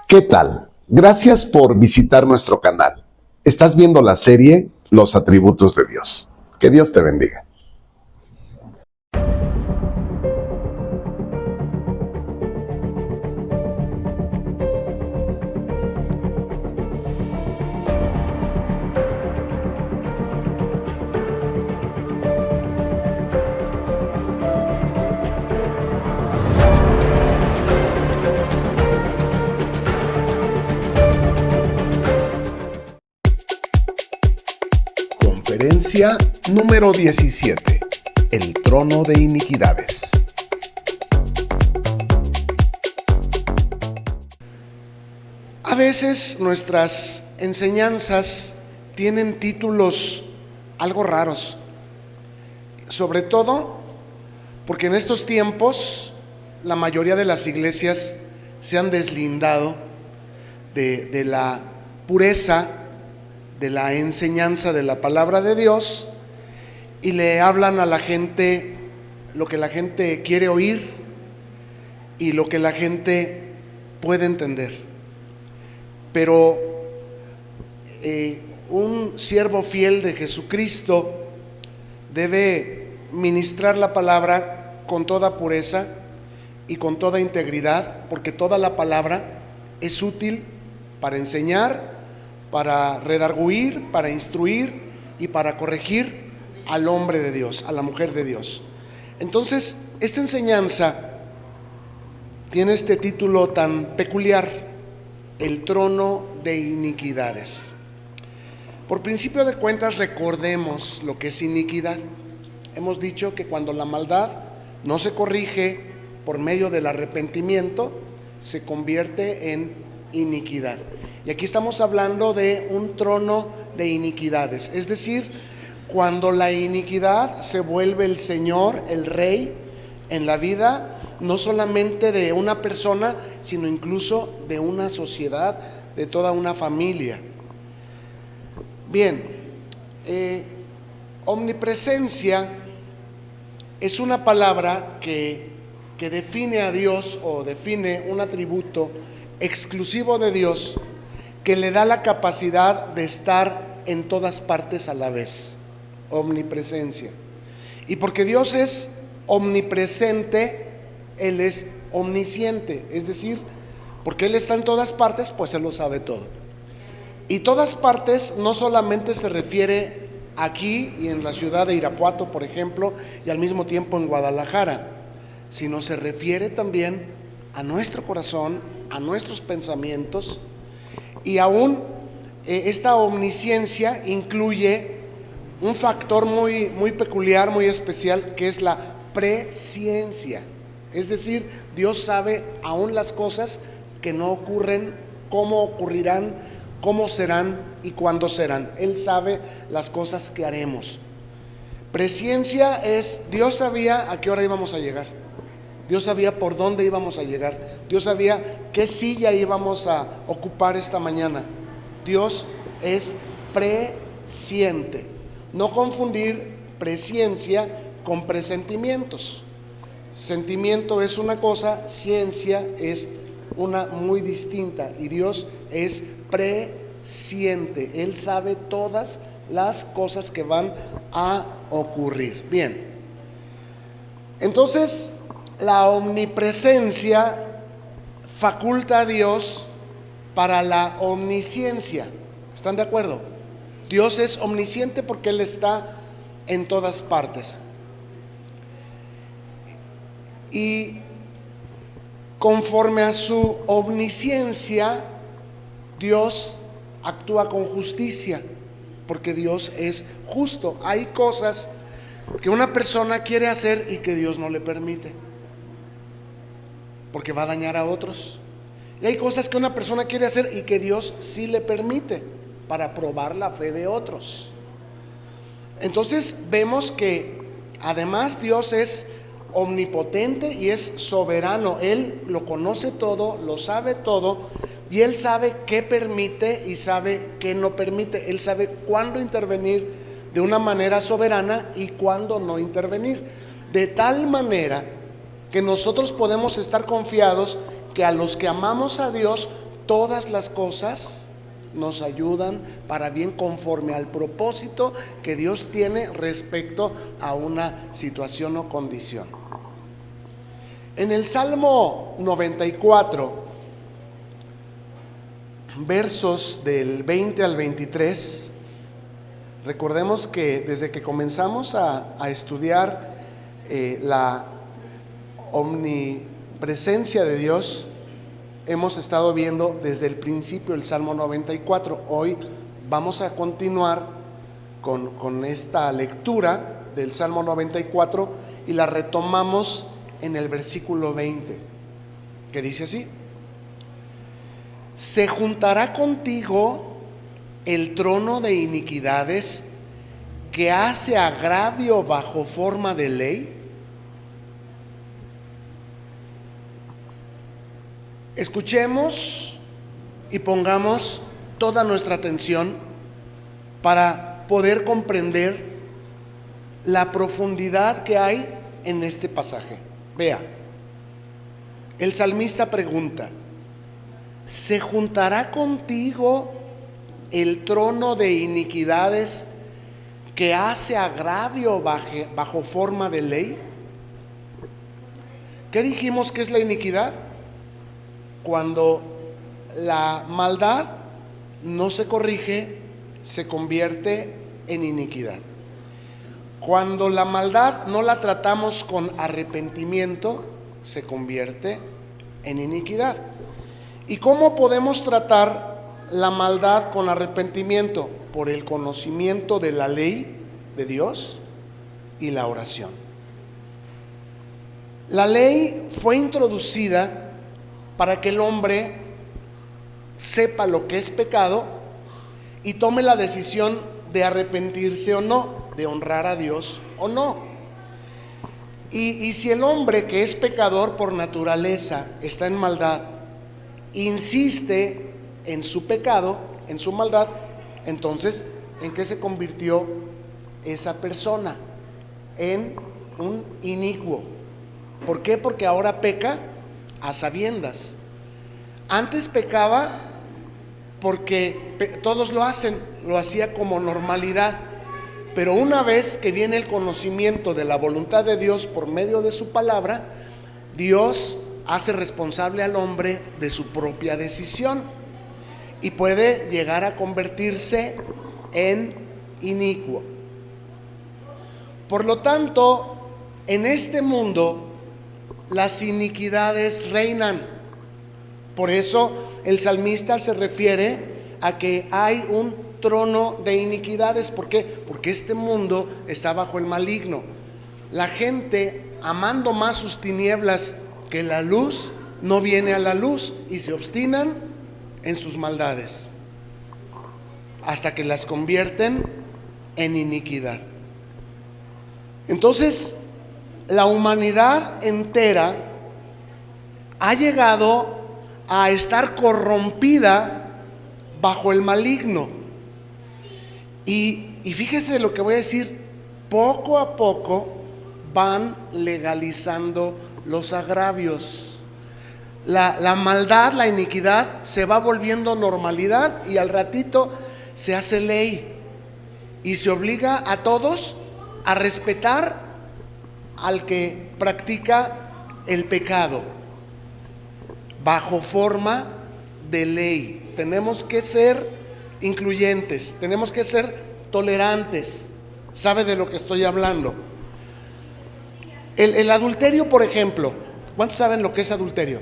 ¿Qué tal? Gracias por visitar nuestro canal. Estás viendo la serie Los Atributos de Dios. Que Dios te bendiga. Conferencia número 17. El trono de iniquidades. A veces nuestras enseñanzas tienen títulos algo raros, sobre todo porque en estos tiempos la mayoría de las iglesias se han deslindado de la pureza de la enseñanza de la palabra de Dios y le hablan a la gente lo que la gente quiere oír y lo que la gente puede entender. Pero un siervo fiel de Jesucristo debe ministrar la palabra con toda pureza y con toda integridad, porque toda la palabra es útil para enseñar, para redarguir, para instruir y para corregir al hombre de Dios, a la mujer de Dios. Entonces, esta enseñanza tiene este título tan peculiar: el trono de iniquidades. Por principio de cuentas, recordemos lo que es iniquidad. Hemos dicho que cuando la maldad no se corrige por medio del arrepentimiento, se convierte en iniquidad. Y aquí estamos hablando de un trono de iniquidades, es decir, cuando la iniquidad se vuelve el Señor, el Rey en la vida, no solamente de una persona, sino incluso de una sociedad, de toda una familia. Bien, omnipresencia es una palabra que define a Dios, o define un atributo exclusivo de Dios, que le da la capacidad de estar en todas partes a la vez. Omnipresencia. Y porque Dios es omnipresente, Él es omnisciente, es decir, porque Él está en todas partes, pues Él lo sabe todo. Y todas partes no solamente se refiere aquí y en la ciudad de Irapuato, por ejemplo, y al mismo tiempo en Guadalajara, sino se refiere también a nuestro corazón, a nuestros pensamientos. Y aún esta omnisciencia incluye un factor muy peculiar, muy especial, que es la presciencia. Es decir, Dios sabe aún las cosas que no ocurren, cómo ocurrirán, cómo serán y cuándo serán. Él sabe las cosas que haremos. Presciencia es: Dios sabía a qué hora íbamos a llegar, Dios sabía por dónde íbamos a llegar, Dios sabía qué silla íbamos a ocupar esta mañana. Dios es presciente. No confundir presciencia con presentimientos. Sentimiento es una cosa, ciencia es una muy distinta, y Dios es presciente. Él sabe todas las cosas que van a ocurrir. Bien, entonces la omnipresencia faculta a Dios para la omnisciencia. ¿Están de acuerdo? Dios es omnisciente porque Él está en todas partes. Y conforme a su omnisciencia, Dios actúa con justicia, porque Dios es justo. Hay cosas que una persona quiere hacer y que Dios no le permite, porque va a dañar a otros. Y hay cosas que una persona quiere hacer y que Dios sí le permite, para probar la fe de otros. Entonces vemos que además Dios es omnipotente y es soberano. Él lo conoce todo, lo sabe todo, y Él sabe qué permite y sabe qué no permite. Él sabe cuándo intervenir de una manera soberana y cuándo no intervenir, de tal manera que nosotros podemos estar confiados que a los que amamos a Dios todas las cosas nos ayudan para bien conforme al propósito que Dios tiene respecto a una situación o condición. En el Salmo 94, versos del 20 al 23, recordemos que desde que comenzamos a estudiar la omnipresencia de Dios, hemos estado viendo desde el principio el Salmo 94. Hoy vamos a continuar con esta lectura del Salmo 94 y la retomamos en el versículo 20, que dice así: ¿se juntará contigo el trono de iniquidades que hace agravio bajo forma de ley? Escuchemos y pongamos toda nuestra atención para poder comprender la profundidad que hay en este pasaje. Vea, el salmista pregunta: ¿se juntará contigo el trono de iniquidades que hace agravio bajo forma de ley? ¿Qué dijimos que es la iniquidad? Cuando la maldad no se corrige, se convierte en iniquidad. Cuando la maldad no la tratamos con arrepentimiento, se convierte en iniquidad. ¿Y cómo podemos tratar la maldad con arrepentimiento? Por el conocimiento de la ley de Dios y la oración. La ley fue introducida para que el hombre sepa lo que es pecado y tome la decisión de arrepentirse o no, de honrar a Dios o no. Y si el hombre, que es pecador por naturaleza, está en maldad, insiste en su pecado, en su maldad, entonces, ¿en qué se convirtió esa persona? En un inicuo. ¿Por qué? Porque ahora peca a sabiendas. Antes pecaba porque todos lo hacen, lo hacía como normalidad. Pero una vez que viene el conocimiento de la voluntad de Dios por medio de su palabra, Dios hace responsable al hombre de su propia decisión y puede llegar a convertirse en inicuo. Por lo tanto, en este mundo las iniquidades reinan. Por eso el salmista se refiere a que hay un trono de iniquidades. ¿Por qué? Porque este mundo está bajo el maligno. La gente, amando más sus tinieblas que la luz, no viene a la luz y se obstinan en sus maldades hasta que las convierten en iniquidad. Entonces, la humanidad entera ha llegado a estar corrompida bajo el maligno. Y fíjese lo que voy a decir: poco a poco van legalizando los agravios. La maldad, la iniquidad se va volviendo normalidad y al ratito se hace ley y se obliga a todos a respetar al que practica el pecado bajo forma de ley. Tenemos que ser incluyentes, tenemos que ser tolerantes. ¿Sabe de lo que estoy hablando? El adulterio, por ejemplo. ¿Cuántos saben lo que es adulterio?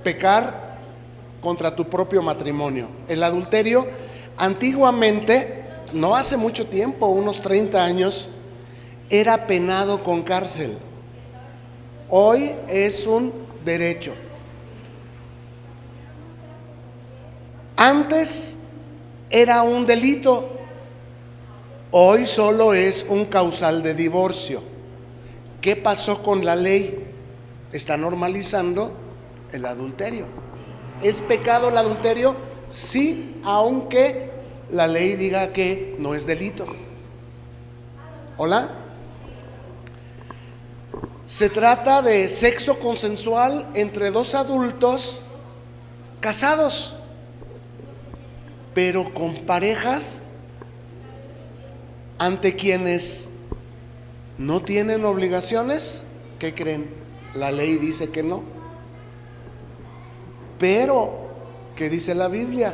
Pecar contra tu propio matrimonio. El adulterio, antiguamente, no hace mucho tiempo, unos 30 años, era penado con cárcel. Hoy es un derecho. Antes era un delito, hoy solo es un causal de divorcio. ¿Qué pasó con la ley? Está normalizando el adulterio. ¿Es pecado el adulterio? Sí, aunque la ley diga que no es delito. ¿Hola? Se trata de sexo consensual entre dos adultos casados, pero con parejas ante quienes no tienen obligaciones. ¿Qué creen? La ley dice que no. Pero, ¿qué dice la Biblia?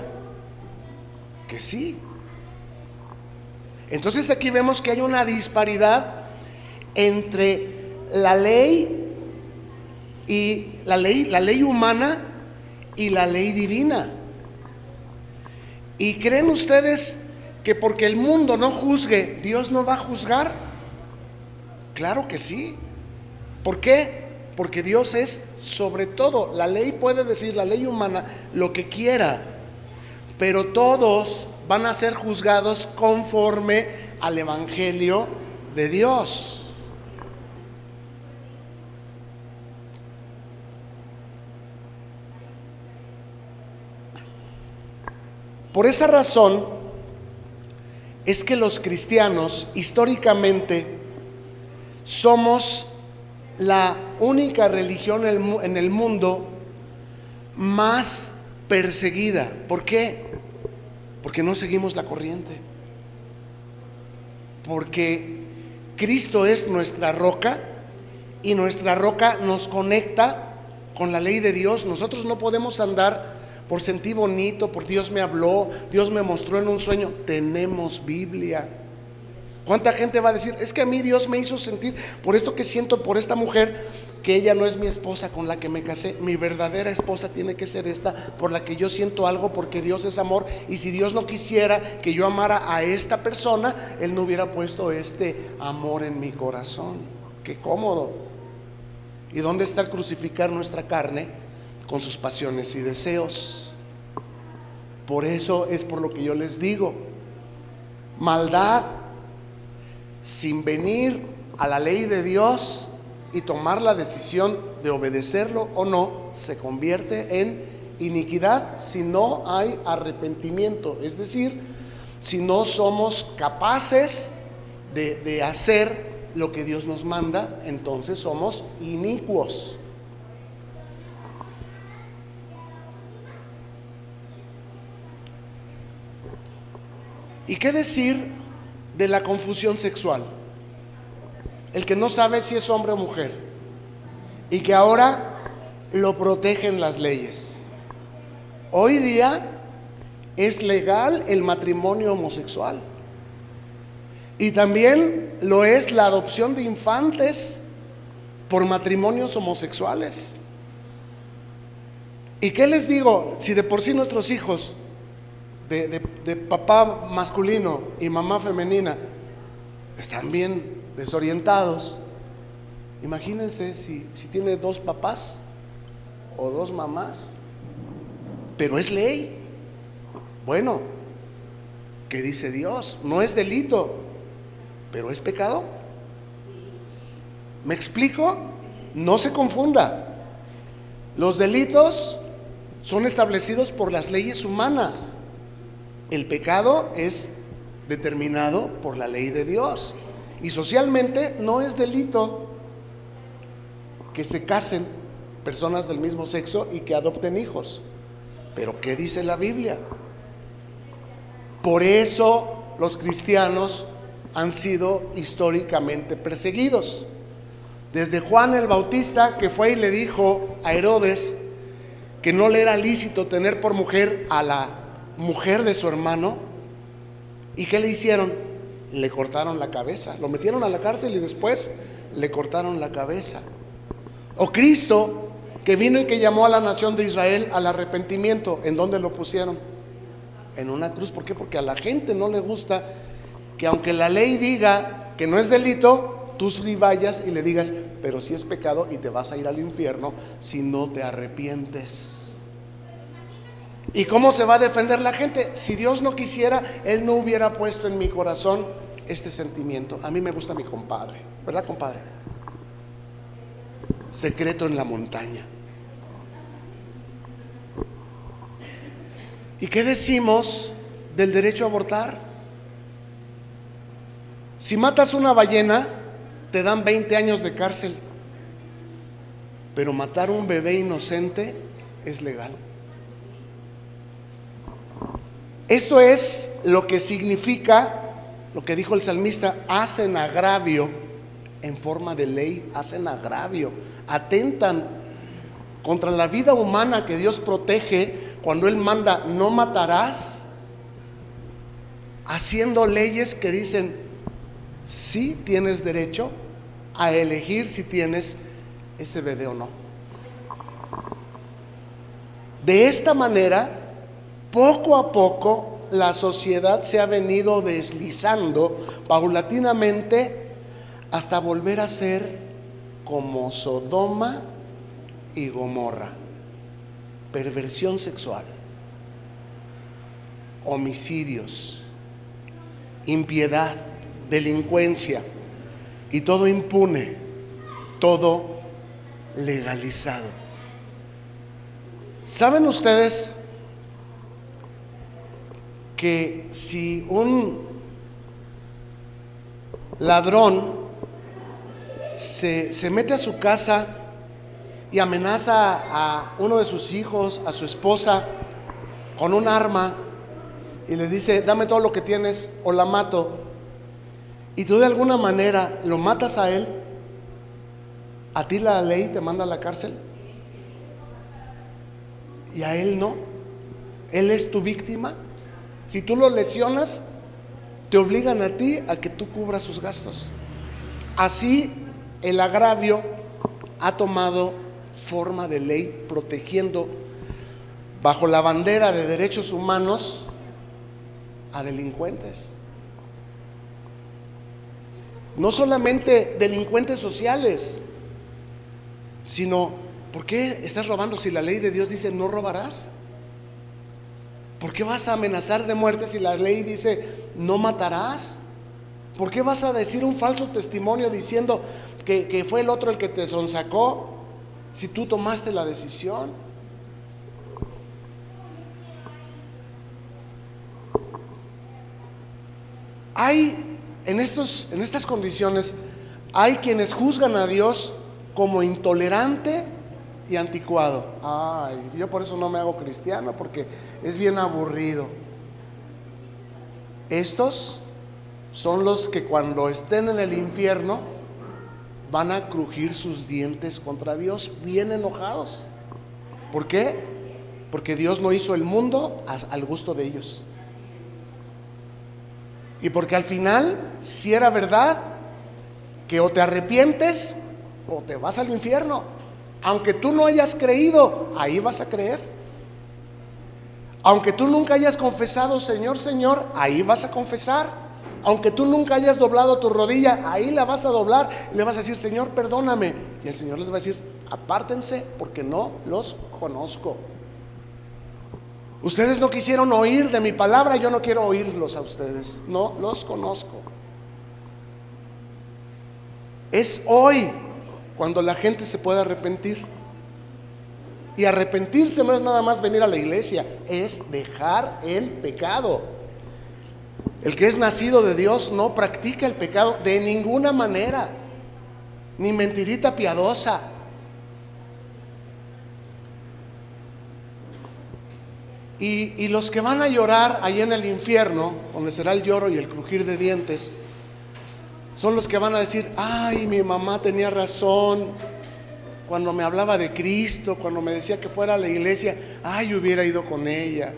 Que sí. Entonces aquí vemos que hay una disparidad entre la ley y la ley humana y la ley divina. ¿Y creen ustedes que porque el mundo no juzgue, Dios no va a juzgar? Claro que sí. ¿Por qué? Porque Dios es sobre todo. La ley puede decir, la ley humana, lo que quiera, pero todos van a ser juzgados conforme al evangelio de Dios. Por esa razón es que los cristianos históricamente somos la única religión en el mundo más perseguida. ¿Por qué? Porque no seguimos la corriente. Porque Cristo es nuestra roca y nuestra roca nos conecta con la ley de Dios. Nosotros no podemos andar por sentir bonito, por Dios me habló, Dios me mostró en un sueño. Tenemos Biblia. ¿Cuánta gente va a decir, es que a mí Dios me hizo sentir por esto que siento por esta mujer, que ella no es mi esposa con la que me casé? Mi verdadera esposa tiene que ser esta, por la que yo siento algo, porque Dios es amor. Y si Dios no quisiera que yo amara a esta persona, Él no hubiera puesto este amor en mi corazón. Qué cómodo. ¿Y dónde está el crucificar nuestra carne con sus pasiones y deseos? Por eso es por lo que yo les digo, maldad sin venir a la ley de Dios y tomar la decisión de obedecerlo o no, se convierte en iniquidad si no hay arrepentimiento. Es decir, si no somos capaces de hacer lo que Dios nos manda, entonces somos inicuos. ¿Y qué decir de la confusión sexual? El que no sabe si es hombre o mujer y que ahora lo protegen las leyes. Hoy día es legal el matrimonio homosexual y también lo es la adopción de infantes por matrimonios homosexuales. ¿Y qué les digo? Si de por sí nuestros hijos de papá masculino y mamá femenina están bien desorientados, imagínense si tiene dos papás o dos mamás. Pero es ley. Bueno, ¿qué dice Dios? No es delito, pero es pecado. ¿Me explico? No se confunda. Los delitos son establecidos por las leyes humanas. El pecado es determinado por la ley de Dios. Y socialmente no es delito que se casen personas del mismo sexo y que adopten hijos. Pero ¿qué dice la Biblia? Por eso los cristianos han sido históricamente perseguidos. Desde Juan el Bautista, que fue y le dijo a Herodes que no le era lícito tener por mujer a la mujer de su hermano. ¿Y qué le hicieron? Le cortaron la cabeza, lo metieron a la cárcel y después le cortaron la cabeza. O Cristo, que vino y que llamó a la nación de Israel al arrepentimiento, ¿en dónde lo pusieron? En una cruz. ¿Por qué? Porque a la gente no le gusta que, aunque la ley diga que no es delito, tú sí vayas y le digas, pero sí es pecado y te vas a ir al infierno si no te arrepientes. ¿Y cómo se va a defender la gente? Si Dios no quisiera, Él no hubiera puesto en mi corazón este sentimiento. A mí me gusta mi compadre, ¿verdad, compadre? Secreto en la montaña. ¿Y qué decimos del derecho a abortar? Si matas una ballena, te dan 20 años de cárcel, pero matar un bebé inocente es legal. Esto es lo que significa, lo que dijo el salmista: hacen agravio en forma de ley, hacen agravio, atentan contra la vida humana que Dios protege cuando Él manda no matarás, haciendo leyes que dicen sí tienes derecho a elegir si tienes ese bebé o no. De esta manera, poco a poco, la sociedad se ha venido deslizando paulatinamente hasta volver a ser como Sodoma y Gomorra: perversión sexual, homicidios, impiedad, delincuencia, y todo impune, todo legalizado. ¿Saben ustedes que si un ladrón se mete a su casa y amenaza a uno de sus hijos, a su esposa, con un arma, y le dice: dame todo lo que tienes o la mato, y tú de alguna manera lo matas a él, a ti la ley te manda a la cárcel y a él no? Él es tu víctima. Si tú lo lesionas, te obligan a ti a que tú cubras sus gastos. Así el agravio ha tomado forma de ley, protegiendo bajo la bandera de derechos humanos a delincuentes. No solamente delincuentes sociales, sino: ¿por qué estás robando si la ley de Dios dice no robarás? ¿Por qué vas a amenazar de muerte si la ley dice no matarás? ¿Por qué vas a decir un falso testimonio diciendo que fue el otro el que te sonsacó si tú tomaste la decisión? Hay en estas condiciones, hay quienes juzgan a Dios como intolerante y anticuado. Ay, yo por eso no me hago cristiano, porque es bien aburrido. Estos son los que cuando estén en el infierno van a crujir sus dientes contra Dios, bien enojados. ¿Por qué? Porque Dios no hizo el mundo al gusto de ellos. Y porque al final, si era verdad que o te arrepientes o te vas al infierno. Aunque tú no hayas creído, ahí vas a creer. Aunque tú nunca hayas confesado Señor, Señor, ahí vas a confesar. Aunque tú nunca hayas doblado tu rodilla, ahí la vas a doblar y le vas a decir: Señor, perdóname. Y el Señor les va a decir: apártense porque no los conozco. Ustedes no quisieron oír de mi palabra, yo no quiero oírlos a ustedes. No los conozco. Es hoy cuando la gente se puede arrepentir. Y arrepentirse no es nada más venir a la iglesia, es dejar el pecado. El que es nacido de Dios no practica el pecado de ninguna manera, ni mentirita piadosa. Y los que van a llorar ahí en el infierno, donde será el lloro y el crujir de dientes, son los que van a decir: ay, mi mamá tenía razón cuando me hablaba de Cristo, cuando me decía que fuera a la iglesia. Ay, hubiera ido con ella.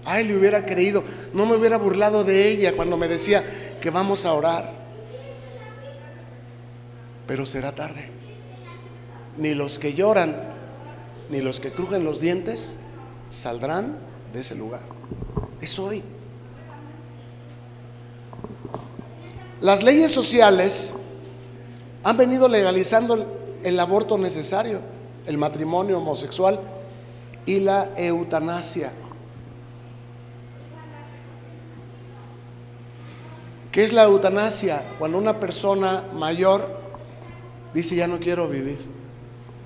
Ay, le hubiera creído. No me hubiera burlado de ella cuando me decía que vamos a orar. Pero será tarde. Ni los que lloran, ni los que crujen los dientes saldrán de ese lugar. Es hoy. Las leyes sociales han venido legalizando el aborto necesario, el matrimonio homosexual y la eutanasia. ¿Qué es la eutanasia? Cuando una persona mayor dice: ya no quiero vivir,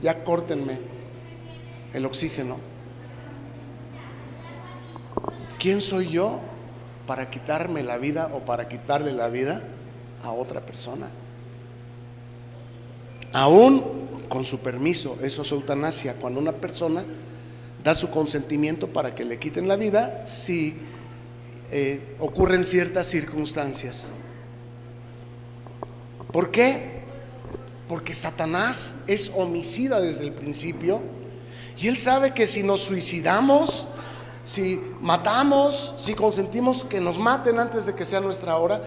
ya córtenme el oxígeno. ¿Quién soy yo para quitarme la vida o para quitarle la vida a otra persona? Aún con su permiso, eso es eutanasia. Cuando una persona da su consentimiento para que le quiten la vida, si ocurren ciertas circunstancias. ¿Por qué? Porque Satanás es homicida desde el principio, y él sabe que si nos suicidamos, si matamos, si consentimos que nos maten antes de que sea nuestra hora,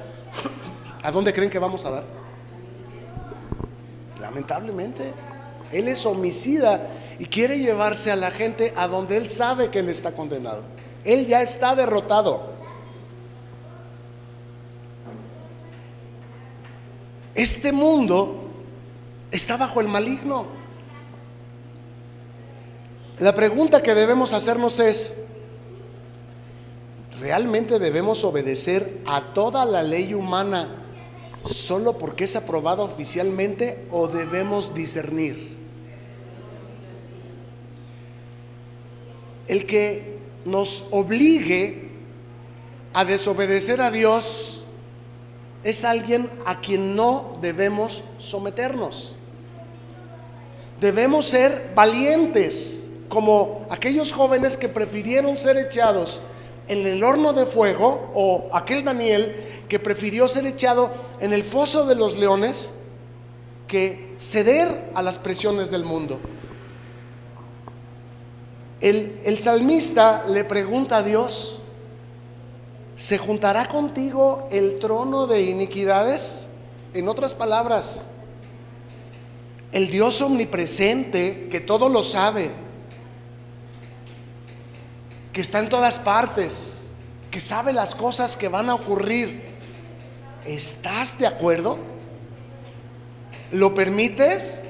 ¿a dónde creen que vamos a dar? Lamentablemente, él es homicida y quiere llevarse a la gente a donde él sabe que él está condenado. Él ya está derrotado. Este mundo está bajo el maligno. La pregunta que debemos hacernos es: ¿realmente debemos obedecer a toda la ley humana solo porque es aprobada oficialmente, o debemos discernir? El que nos obligue a desobedecer a Dios es alguien a quien no debemos someternos. Debemos ser valientes, como aquellos jóvenes que prefirieron ser echados en el horno de fuego, o aquel Daniel que prefirió ser echado en el foso de los leones que ceder a las presiones del mundo. El salmista le pregunta a Dios: ¿se juntará contigo el trono de iniquidades? En otras palabras, el Dios omnipresente, que todo lo sabe, que está en todas partes, que sabe las cosas que van a ocurrir, ¿estás de acuerdo? ¿Lo permites?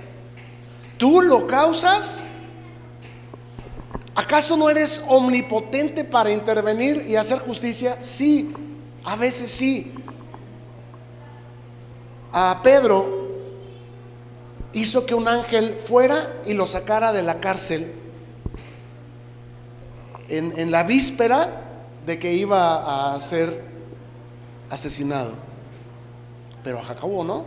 ¿Tú lo causas? ¿Acaso no eres omnipotente para intervenir y hacer justicia? Sí, a veces sí. A Pedro hizo que un ángel fuera y lo sacara de la cárcel en la víspera de que iba a ser asesinado. Pero a Jacobo no.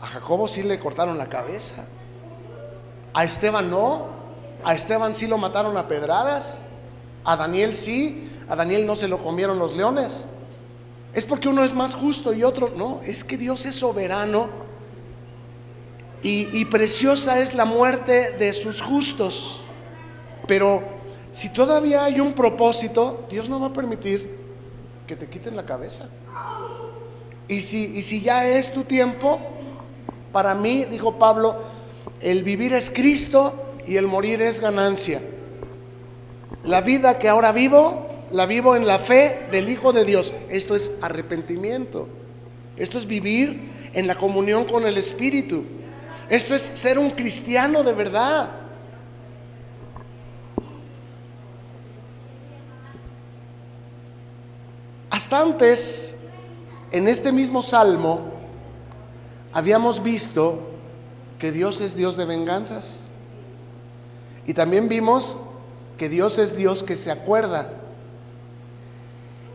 A Jacobo sí le cortaron la cabeza. A Esteban no. A Esteban sí lo mataron a pedradas. A Daniel sí. A Daniel no se lo comieron los leones. ¿Es porque uno es más justo y otro no? Es que Dios es soberano, y preciosa es la muerte de sus justos. Pero si todavía hay un propósito, Dios no va a permitir que te quiten la cabeza. Y si ya es tu tiempo, para mí, dijo Pablo, el vivir es Cristo y el morir es ganancia. La vida que ahora vivo, la vivo en la fe del Hijo de Dios. Esto es arrepentimiento. Esto es vivir en la comunión con el Espíritu. Esto es ser un cristiano de verdad. Hasta antes, en este mismo salmo, habíamos visto que Dios es Dios de venganzas. Y también vimos que Dios es Dios que se acuerda.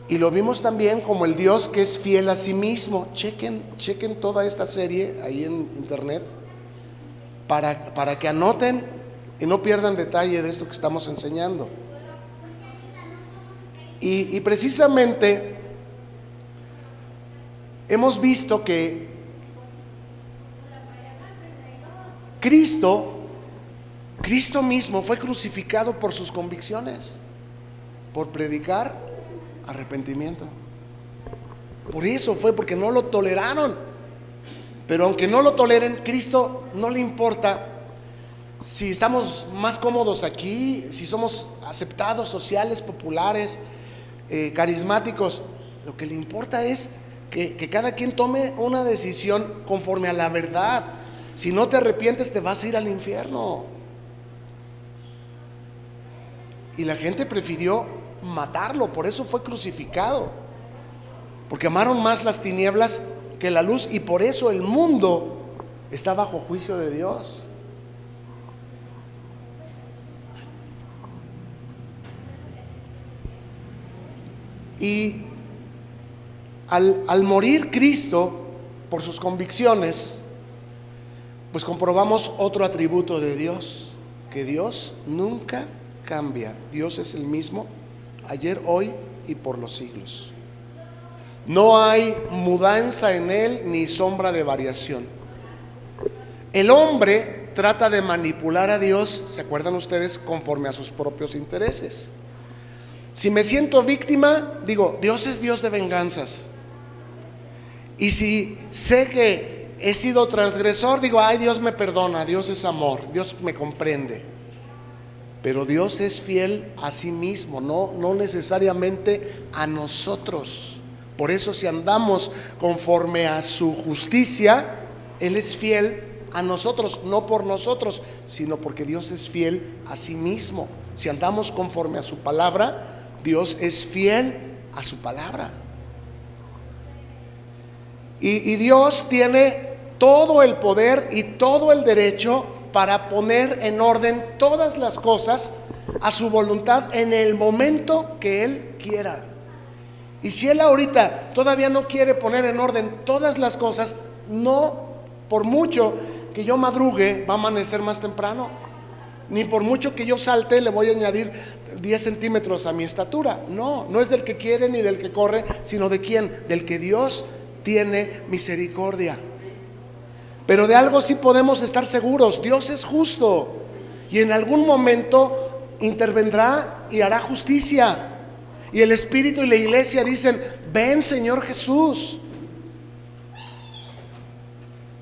Y lo vimos también como el Dios que es fiel a sí mismo. Chequen toda esta serie ahí en internet para que anoten y no pierdan detalle de esto que estamos enseñando. Y precisamente hemos visto que Cristo mismo fue crucificado por sus convicciones, por predicar arrepentimiento. Por eso fue, porque no lo toleraron. Pero aunque no lo toleren, Cristo no le importa si estamos más cómodos aquí, si somos aceptados, sociales, populares, carismáticos. Lo que le importa es que cada quien tome una decisión conforme a la verdad. Si no te arrepientes, te vas a ir al infierno. Y la gente prefirió matarlo, por eso fue crucificado, porque amaron más las tinieblas que la luz, y por eso el mundo está bajo juicio de Dios. Y al morir Cristo por sus convicciones, pues comprobamos otro atributo de Dios, que Dios nunca cambia. Dios es el mismo ayer, hoy y por los siglos. No hay mudanza en Él ni sombra de variación. El hombre trata de manipular a Dios, ¿se acuerdan ustedes? Conforme a sus propios intereses. Si me siento víctima, digo, Dios es Dios de venganzas. Y si sé que he sido transgresor, digo, ay, Dios me perdona, Dios es amor, Dios me comprende. Pero Dios es fiel a sí mismo, no necesariamente a nosotros. Por eso, si andamos conforme a su justicia, Él es fiel a nosotros, no por nosotros, sino porque Dios es fiel a sí mismo. Si andamos conforme a su palabra, Dios es fiel a su palabra. Y Dios tiene todo el poder y todo el derecho para poner en orden todas las cosas a su voluntad en el momento que Él quiera. Y si Él ahorita todavía no quiere poner en orden todas las cosas, no por mucho que yo madrugue va a amanecer más temprano, ni por mucho que yo salte le voy a añadir 10 centímetros a mi estatura. No es del que quiere ni del que corre, sino de quién, del que Dios tiene misericordia. Pero de algo sí podemos estar seguros: Dios es justo y en algún momento intervendrá y hará justicia. Y el Espíritu y la iglesia dicen: ven, Señor Jesús.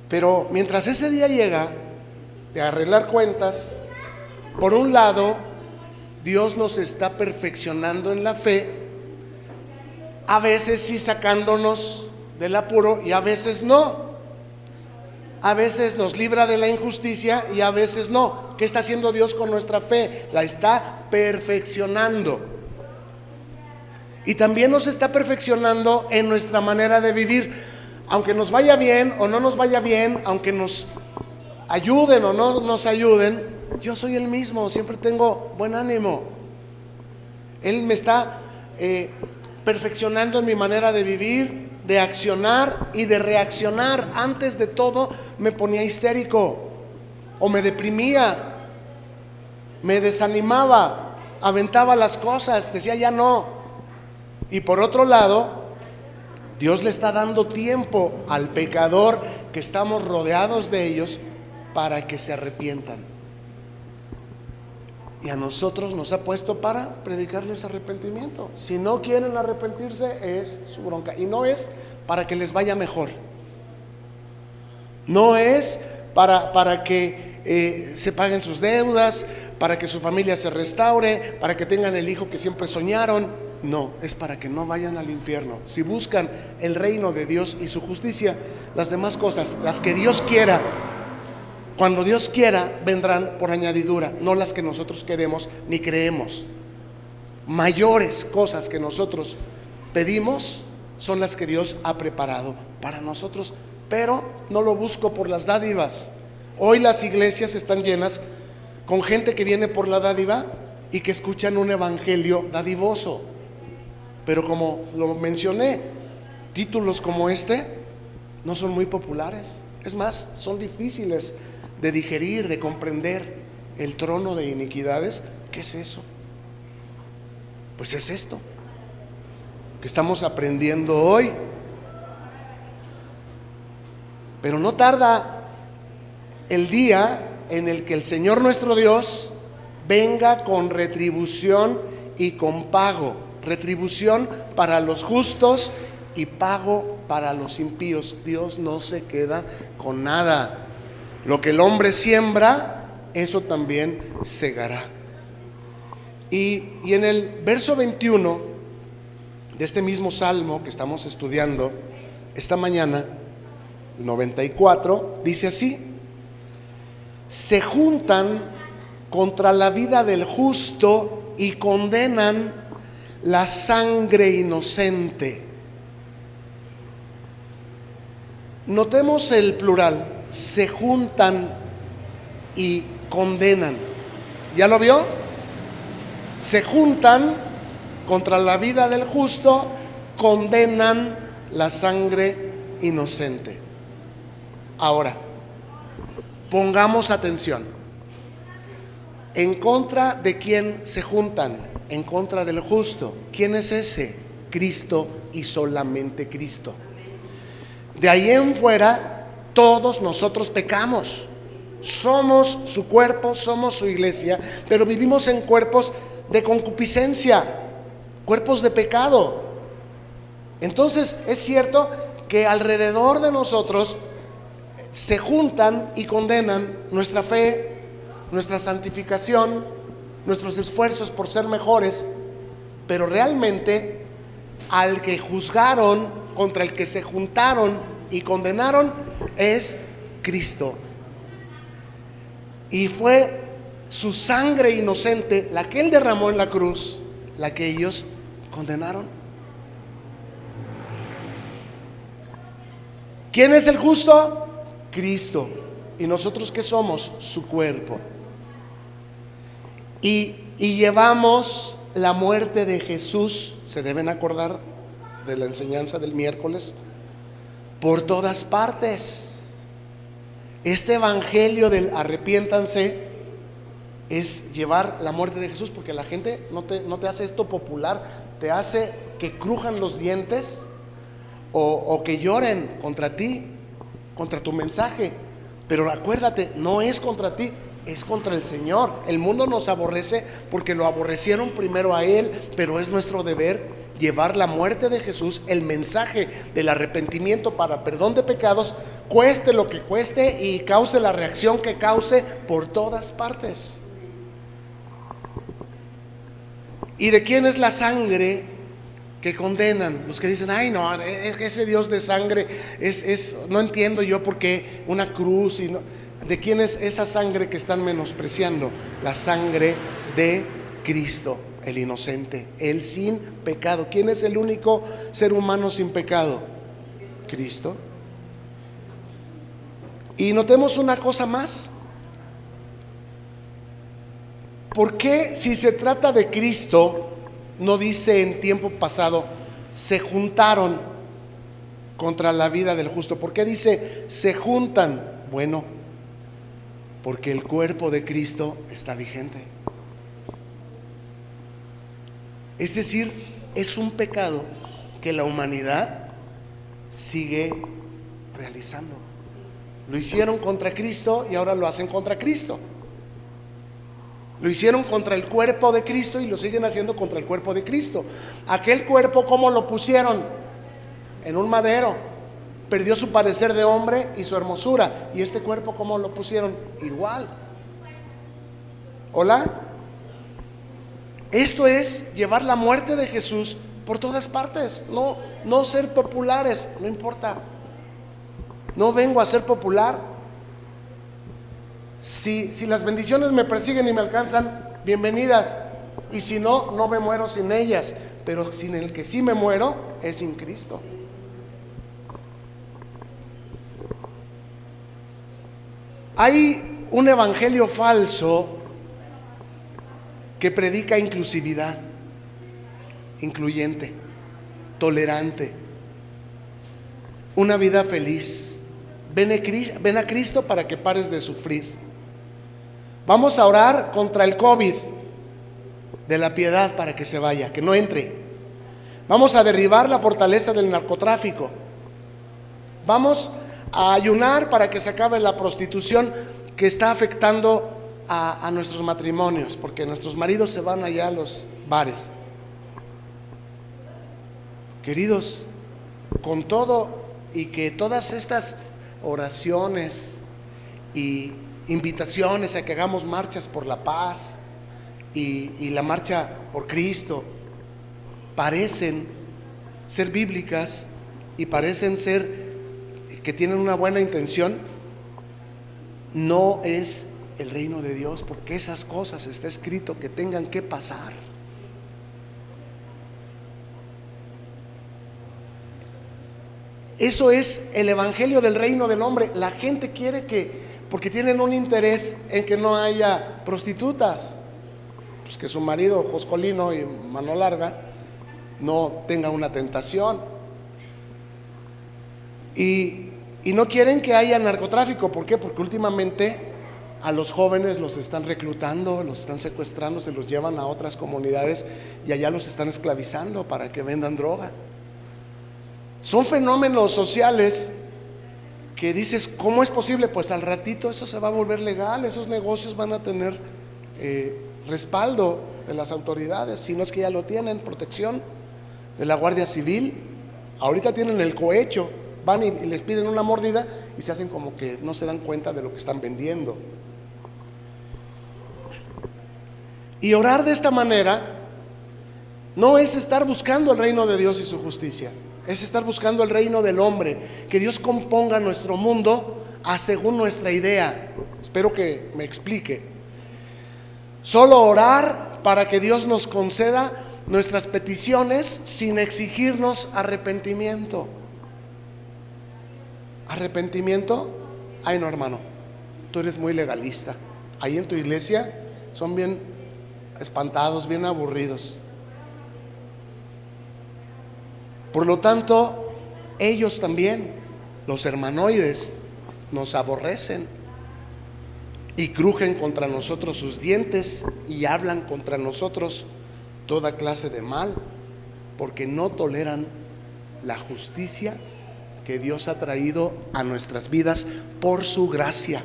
Pero mientras ese día llega de arreglar cuentas, por un lado, Dios nos está perfeccionando en la fe, a veces sí sacándonos del apuro y a veces no. A veces nos libra de la injusticia y a veces no. ¿Qué está haciendo Dios con nuestra fe? La está perfeccionando. Y también nos está perfeccionando en nuestra manera de vivir. Aunque nos vaya bien o no nos vaya bien, aunque nos ayuden o no nos ayuden, yo soy el mismo, siempre tengo buen ánimo. Él me está perfeccionando en mi manera de vivir, de accionar y de reaccionar. Antes de todo me ponía histérico o me deprimía, me desanimaba, aventaba las cosas, decía ya no. Y por otro lado, Dios le está dando tiempo al pecador que estamos rodeados de ellos para que se arrepientan. Y a nosotros nos ha puesto para predicarles arrepentimiento. Si no quieren arrepentirse, es su bronca. Y no es para que les vaya mejor. No es para que se paguen sus deudas, para que su familia se restaure, para que tengan el hijo que siempre soñaron. No, es para que no vayan al infierno. Si buscan el reino de Dios y su justicia, las demás cosas, las que Dios quiera, cuando Dios quiera, vendrán por añadidura, no las que nosotros queremos ni creemos. Mayores cosas que nosotros pedimos son las que Dios ha preparado para nosotros, pero no lo busco por las dádivas. Hoy las iglesias están llenas con gente que viene por la dádiva y que escuchan un evangelio dadivoso. Pero como lo mencioné, títulos como este no son muy populares. Es más, son difíciles de digerir, de comprender. El trono de iniquidades, ¿qué es eso? Pues es esto que estamos aprendiendo hoy. Pero no tarda el día en el que el Señor nuestro Dios venga con retribución y con pago. Retribución para los justos y pago para los impíos. Dios no se queda con nada. Lo que el hombre siembra, eso también segará. Y en el verso 21 de este mismo salmo que estamos estudiando esta mañana, el 94, dice así: se juntan contra la vida del justo y condenan la sangre inocente. Notemos el plural: se juntan y condenan. ¿Ya lo vio? Se juntan contra la vida del justo, condenan la sangre inocente. Ahora, pongamos atención. ¿En contra de quién se juntan? en contra del justo. ¿Quién es ese? Cristo y solamente Cristo. De ahí en fuera, todos nosotros pecamos. Somos su cuerpo, somos su iglesia, pero vivimos en cuerpos de concupiscencia, cuerpos de pecado. Entonces es cierto que alrededor de nosotros se juntan y condenan nuestra fe, nuestra santificación, nuestros esfuerzos por ser mejores, pero realmente al que juzgaron, contra el que se juntaron y condenaron, es Cristo. Y fue su sangre inocente, la que Él derramó en la cruz, la que ellos condenaron. ¿Quién es el justo? Cristo. ¿Y nosotros qué somos? Su cuerpo. Y llevamos la muerte de Jesús, se deben acordar de la enseñanza del miércoles, por todas partes. Este evangelio del arrepiéntanse es llevar la muerte de Jesús, porque la gente no te hace esto popular, te hace que crujan los dientes o que lloren contra ti, contra tu mensaje. Pero acuérdate, no es contra ti, es contra el Señor. El mundo nos aborrece porque lo aborrecieron primero a Él, pero es nuestro deber llevar la muerte de Jesús, el mensaje del arrepentimiento para perdón de pecados, cueste lo que cueste y cause la reacción que cause, por todas partes. ¿Y de quién es la sangre que condenan? Los que dicen, ay no, ese Dios de sangre no entiendo yo por qué una cruz y no. ¿De quién es esa sangre que están menospreciando? La sangre de Cristo, el inocente, el sin pecado. ¿Quién es el único ser humano sin pecado? Cristo. Y notemos una cosa más. ¿Por qué, si se trata de Cristo, no dice en tiempo pasado, se juntaron contra la vida del justo? ¿Por qué dice se juntan? Bueno, porque el cuerpo de Cristo está vigente. Es decir, es un pecado que la humanidad sigue realizando. Lo hicieron contra Cristo y ahora lo hacen contra Cristo. Lo hicieron contra el cuerpo de Cristo y lo siguen haciendo contra el cuerpo de Cristo. Aquel cuerpo, ¿cómo lo pusieron? En un madero. Perdió su parecer de hombre y su hermosura. ¿Y este cuerpo cómo lo pusieron? Igual. ¿Hola? Esto es llevar la muerte de Jesús por todas partes. No ser populares, no importa. No vengo a ser popular. Si las bendiciones me persiguen y me alcanzan, bienvenidas. Y si no, no me muero sin ellas. Pero sin el que sí me muero es sin Cristo. Hay un evangelio falso que predica inclusividad, incluyente, tolerante, una vida feliz. Ven a Cristo para que pares de sufrir. Vamos a orar contra el COVID de la piedad para que se vaya, que no entre. Vamos a derribar la fortaleza del narcotráfico. Vamos a ayunar para que se acabe la prostitución que está afectando a nuestros matrimonios, porque nuestros maridos se van allá a los bares. Queridos, con todo y que todas estas oraciones y invitaciones a que hagamos marchas por la paz y la marcha por Cristo parecen ser bíblicas y parecen ser que tienen una buena intención, no es el reino de Dios, porque esas cosas está escrito que tengan que pasar. Eso es el evangelio del reino del hombre. La gente quiere porque tienen un interés en que no haya prostitutas, pues que su marido Joscolino y mano larga no tenga una tentación. Y no quieren que haya narcotráfico. ¿Por qué? Porque últimamente A los jóvenes los están reclutando, los están secuestrando, se los llevan a otras comunidades y allá los están esclavizando para que vendan droga. Son fenómenos sociales que dices, ¿cómo es posible? Pues al ratito eso se va a volver legal, esos negocios van a tener respaldo de las autoridades, si no es que ya lo tienen, protección de la Guardia Civil. Ahorita tienen el cohecho, van y les piden una mordida y se hacen como que no se dan cuenta de lo que están vendiendo. Y orar de esta manera no es estar buscando el reino de Dios y su justicia, es estar buscando el reino del hombre, que Dios componga nuestro mundo según nuestra idea. Espero que me explique. Solo orar para que Dios nos conceda nuestras peticiones sin exigirnos arrepentimiento. ¿Arrepentimiento? Ay, no, hermano, tú eres muy legalista. Ahí en tu iglesia son bien espantados, bien aburridos. Por lo tanto, ellos también, los hermanoides, nos aborrecen y crujen contra nosotros sus dientes y hablan contra nosotros toda clase de mal, porque no toleran la justicia que Dios ha traído a nuestras vidas por su gracia.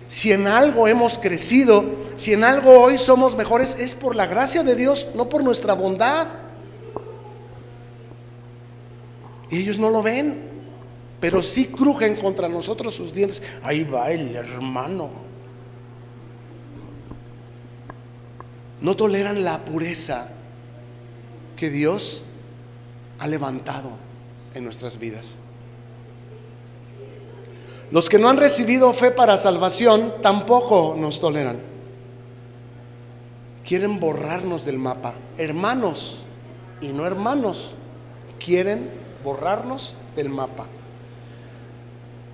Si en algo hemos crecido, si en algo hoy somos mejores, es por la gracia de Dios, no por nuestra bondad. Y ellos no lo ven, pero sí crujen contra nosotros sus dientes. Ahí va el hermano. No toleran la pureza que Dios ha levantado en nuestras vidas. Los que no han recibido fe para salvación tampoco nos toleran. Quieren borrarnos del mapa. Hermanos y no hermanos quieren borrarnos del mapa.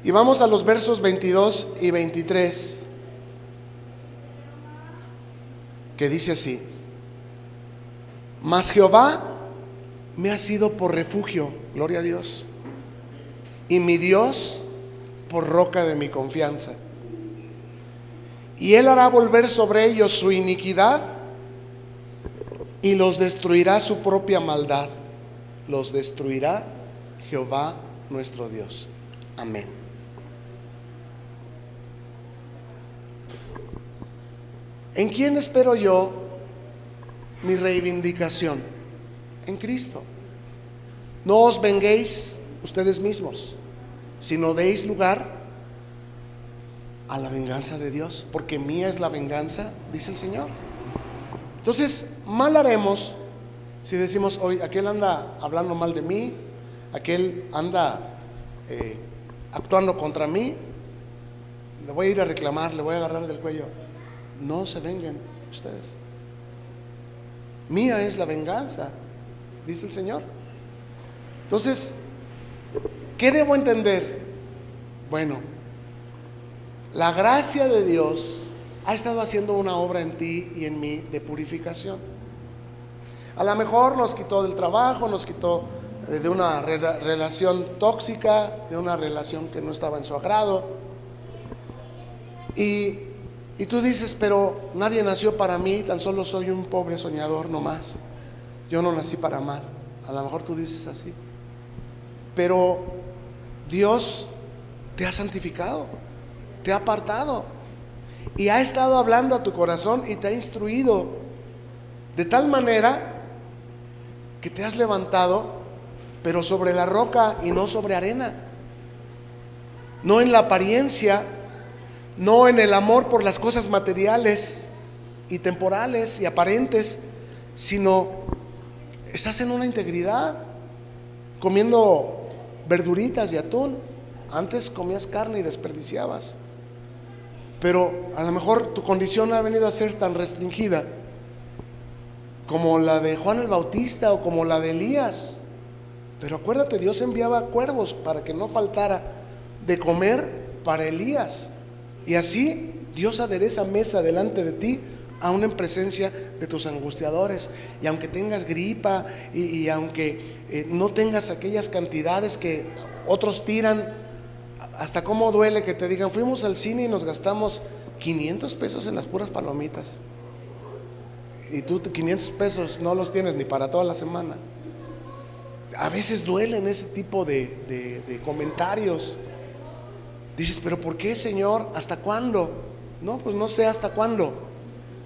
Y vamos a los versos 22 y 23, que dice así: mas Jehová me ha sido por refugio, gloria a Dios, y mi Dios por roca de mi confianza. Y Él hará volver sobre ellos su iniquidad y los destruirá su propia maldad. Los destruirá Jehová nuestro Dios. Amén. ¿En quién espero yo mi reivindicación? En Cristo. No os venguéis ustedes mismos, sino deis lugar a la venganza de Dios, porque mía es la venganza, dice el Señor. Entonces, mal haremos si decimos hoy, aquel anda hablando mal de mí, aquel anda actuando contra mí, le voy a ir a reclamar, le voy a agarrar del cuello. No se vengan ustedes, mía es la venganza, dice el Señor. Entonces, ¿qué debo entender? Bueno, la gracia de Dios ha estado haciendo una obra en ti y en mí de purificación. A lo mejor nos quitó del trabajo, nos quitó de una relación tóxica, de una relación que no estaba en su agrado. Y tú dices, pero nadie nació para mí, tan solo soy un pobre soñador nomás. Yo no nací para amar. A lo mejor tú dices así. Pero Dios te ha santificado, te ha apartado y ha estado hablando a tu corazón y te ha instruido de tal manera que te has levantado, pero sobre la roca y no sobre arena, no en la apariencia, no en el amor por las cosas materiales y temporales y aparentes, sino estás en una integridad, comiendo verduritas y atún. Antes comías carne y desperdiciabas, pero a lo mejor tu condición ha venido a ser tan restringida como la de Juan el Bautista o como la de Elías. Pero acuérdate, Dios enviaba cuervos para que no faltara de comer para Elías. Y así Dios adereza mesa delante de ti, aún en presencia de tus angustiadores. Y aunque tengas gripa y aunque no tengas aquellas cantidades que otros tiran, Hasta cómo duele que te digan, fuimos al cine y nos gastamos 500 pesos en las puras palomitas. Y tú 500 pesos no los tienes ni para toda la semana. A veces duelen ese tipo de comentarios. Dices, pero ¿por qué, Señor? ¿Hasta cuándo? No, pues no sé hasta cuándo,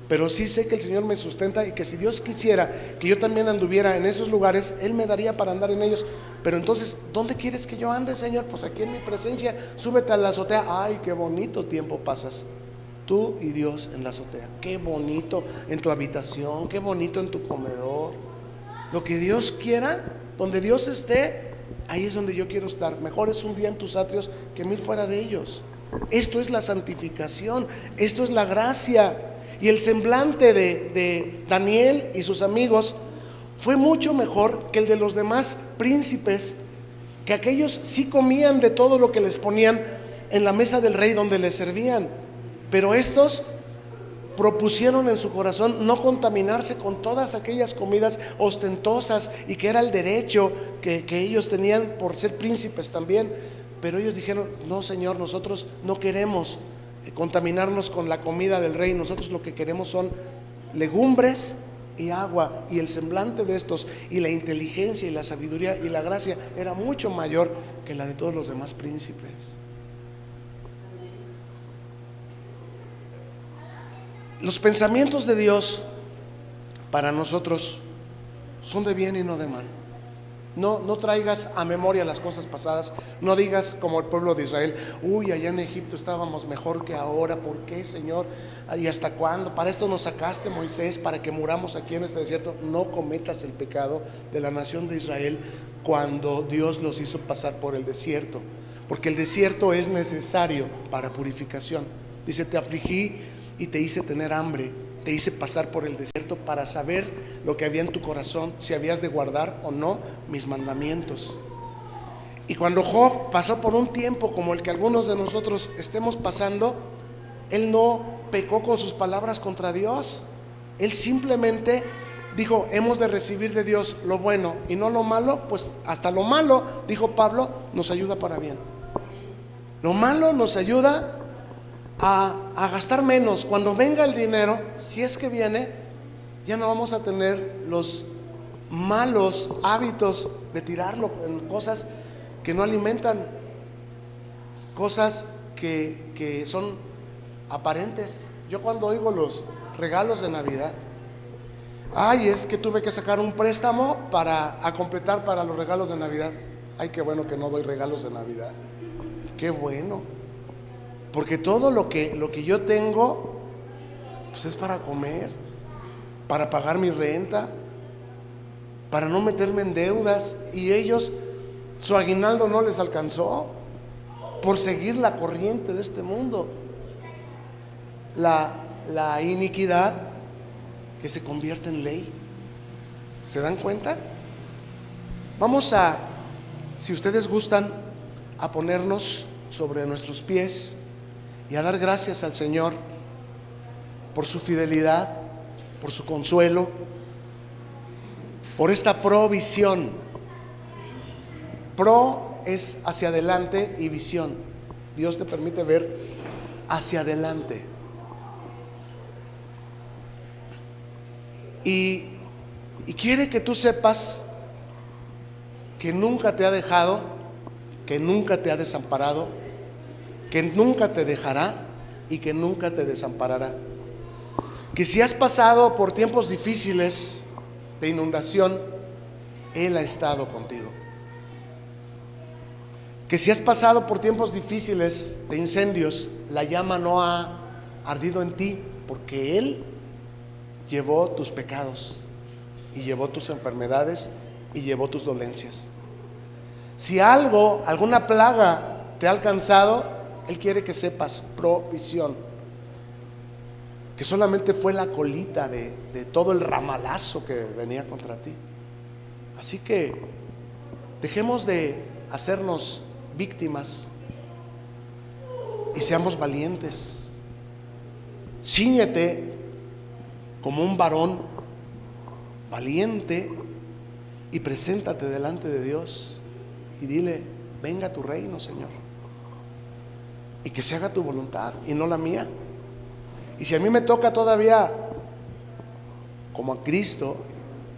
pero sí sé que el Señor me sustenta y que si Dios quisiera que yo también anduviera en esos lugares, Él me daría para andar en ellos. Pero entonces, ¿dónde quieres que yo ande, Señor? Pues aquí en mi presencia. Súbete a la azotea. Ay, qué bonito tiempo pasas tú y Dios en la azotea. Qué bonito en tu habitación, qué bonito en tu comedor. Lo que Dios quiera, donde Dios esté, ahí es donde yo quiero estar. Mejor es un día en tus atrios que 1000 fuera de ellos. Esto es la santificación, esto es la gracia. Y el semblante de Daniel y sus amigos fue mucho mejor que el de los demás príncipes, que aquellos sí comían de todo lo que les ponían en la mesa del rey donde les servían, pero estos propusieron en su corazón no contaminarse con todas aquellas comidas ostentosas, y que era el derecho que ellos tenían por ser príncipes también. Pero ellos dijeron, no, Señor, nosotros no queremos contaminarnos con la comida del rey. Nosotros lo que queremos son legumbres y agua. Y el semblante de estos, y la inteligencia y la sabiduría y la gracia, era mucho mayor que la de todos los demás príncipes. Los pensamientos de Dios para nosotros son de bien y no de mal. No traigas a memoria las cosas pasadas. No digas como el pueblo de Israel, uy, allá en Egipto estábamos mejor que ahora. ¿Por qué, Señor? ¿Y hasta cuándo? Para esto nos sacaste, Moisés, para que muramos aquí en este desierto. No cometas el pecado de la nación de Israel cuando Dios los hizo pasar por el desierto, porque el desierto es necesario para purificación. Dice, te afligí y te hice tener hambre, te hice pasar por el desierto para saber lo que había en tu corazón, si habías de guardar o no mis mandamientos. Y cuando Job pasó por un tiempo como el que algunos de nosotros estemos pasando, él no pecó con sus palabras contra Dios. Él simplemente dijo, hemos de recibir de Dios lo bueno y no lo malo. Pues hasta lo malo, dijo Pablo, nos ayuda para bien. Lo malo nos ayuda a gastar menos. Cuando venga el dinero, si es que viene, ya no vamos a tener los malos hábitos de tirarlo en cosas que no alimentan, cosas que son aparentes. Yo cuando oigo los regalos de Navidad, ay, es que tuve que sacar un préstamo para completar para los regalos de Navidad. Ay, qué bueno que no doy regalos de Navidad. Qué bueno, porque todo lo que yo tengo, pues es para comer, para pagar mi renta, para no meterme en deudas. Y ellos, su aguinaldo no les alcanzó por seguir la corriente de este mundo. La iniquidad que se convierte en ley. ¿Se dan cuenta? Vamos a, si ustedes gustan, a ponernos sobre nuestros pies y a dar gracias al Señor por su fidelidad, por su consuelo, por esta provisión. Pro es hacia adelante y visión. Dios te permite ver hacia adelante. Y quiere que tú sepas que nunca te ha dejado, que nunca te ha desamparado, que nunca te dejará y que nunca te desamparará. Que si has pasado por tiempos difíciles de inundación, Él ha estado contigo. Que si has pasado por tiempos difíciles de incendios, la llama no ha ardido en ti, porque Él llevó tus pecados y llevó tus enfermedades y llevó tus dolencias. Si alguna plaga te ha alcanzado, Él quiere que sepas, provisión, que solamente fue la colita de todo el ramalazo que venía contra ti. Así que dejemos de hacernos víctimas y seamos valientes. Cíñete como un varón valiente y preséntate delante de Dios y dile, venga tu reino, Señor. y que se haga tu voluntad y no la mía. Y si a mí me toca todavía, como a Cristo,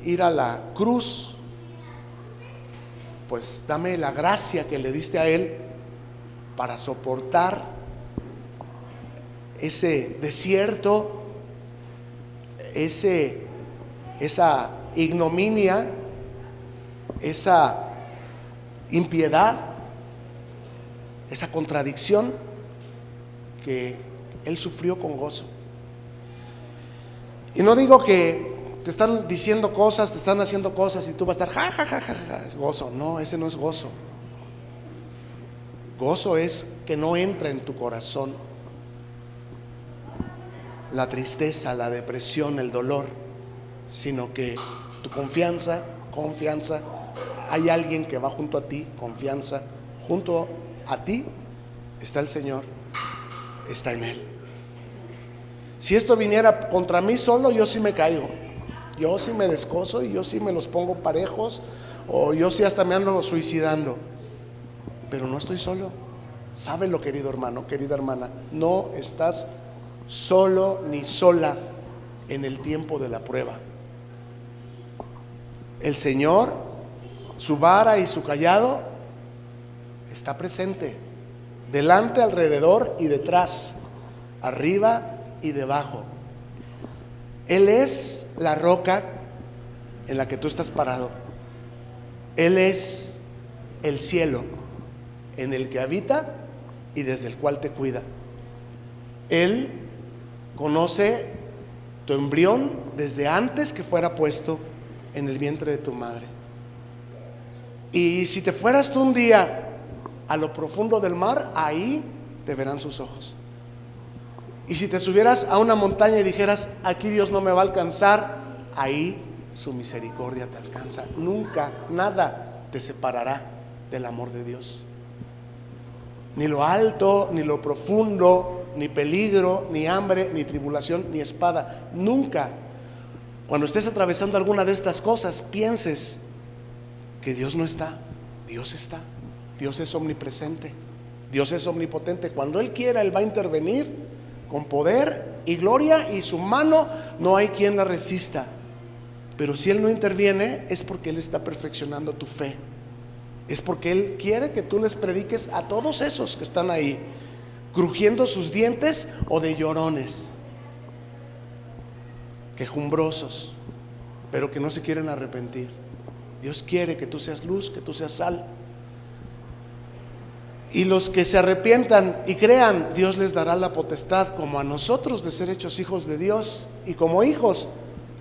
ir a la cruz, pues dame la gracia que le diste a Él para soportar ese desierto, esa ignominia, esa impiedad, esa contradicción que Él sufrió con gozo. Y no digo que te están diciendo cosas, te están haciendo cosas y tú vas a estar ja, ja, ja, ja, ja, gozo. No, ese no es gozo. Gozo es que no entra en tu corazón la tristeza, la depresión, el dolor, sino que tu confianza, hay alguien que va junto a ti, confianza, junto a ti está el Señor, está en Él. Si esto viniera contra mí solo, yo sí me caigo, yo sí me descoso y yo sí me los pongo parejos, o yo sí hasta me ando suicidando, pero no estoy solo. Sábelo, querido hermano, querida hermana, no estás solo ni sola en el tiempo de la prueba. El Señor, su vara y su cayado está presente, delante, alrededor y detrás, arriba y debajo. Él es la roca en la que tú estás parado. Él es el cielo en el que habita y desde el cual te cuida. Él conoce tu embrión desde antes que fuera puesto en el vientre de tu madre. Y si te fueras tú un día a lo profundo del mar, ahí te verán sus ojos. Y si te subieras a una montaña y dijeras, aquí Dios no me va a alcanzar, ahí su misericordia te alcanza. Nunca, nada te separará del amor de Dios. Ni lo alto, ni lo profundo, ni peligro, ni hambre, ni tribulación, ni espada. Nunca, cuando estés atravesando alguna de estas cosas, pienses que Dios no está. Dios está. Dios es omnipresente. Dios es omnipotente. Cuando Él quiera, Él va a intervenir con poder y gloria, y su mano no hay quien la resista. Pero si Él no interviene, es porque Él está perfeccionando tu fe. Es porque Él quiere que tú les prediques a todos esos que están ahí, crujiendo sus dientes o de llorones, quejumbrosos, pero que no se quieren arrepentir. Dios quiere que tú seas luz, que tú seas sal. Y los que se arrepientan y crean, Dios les dará la potestad, como a nosotros, de ser hechos hijos de Dios y como hijos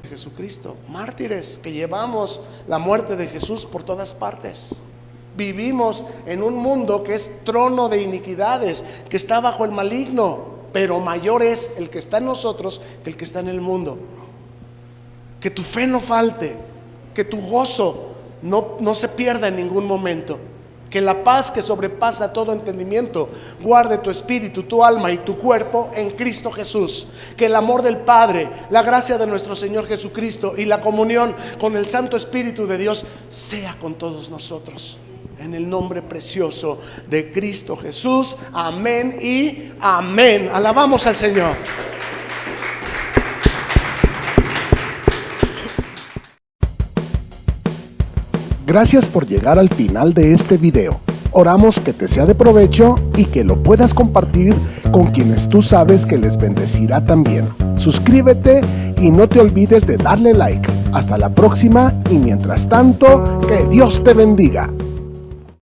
de Jesucristo, mártires que llevamos la muerte de Jesús por todas partes. Vivimos en un mundo que es trono de iniquidades, que está bajo el maligno, pero mayor es el que está en nosotros que el que está en el mundo. Que tu fe no falte, que tu gozo no se pierda en ningún momento. Que la paz que sobrepasa todo entendimiento guarde tu espíritu, tu alma y tu cuerpo en Cristo Jesús. Que el amor del Padre, la gracia de nuestro Señor Jesucristo y la comunión con el Santo Espíritu de Dios sea con todos nosotros. En el nombre precioso de Cristo Jesús. Amén y amén. Alabamos al Señor. Gracias por llegar al final de este video. Oramos que te sea de provecho y que lo puedas compartir con quienes tú sabes que les bendecirá también. Suscríbete y no te olvides de darle like. Hasta la próxima y mientras tanto, que Dios te bendiga.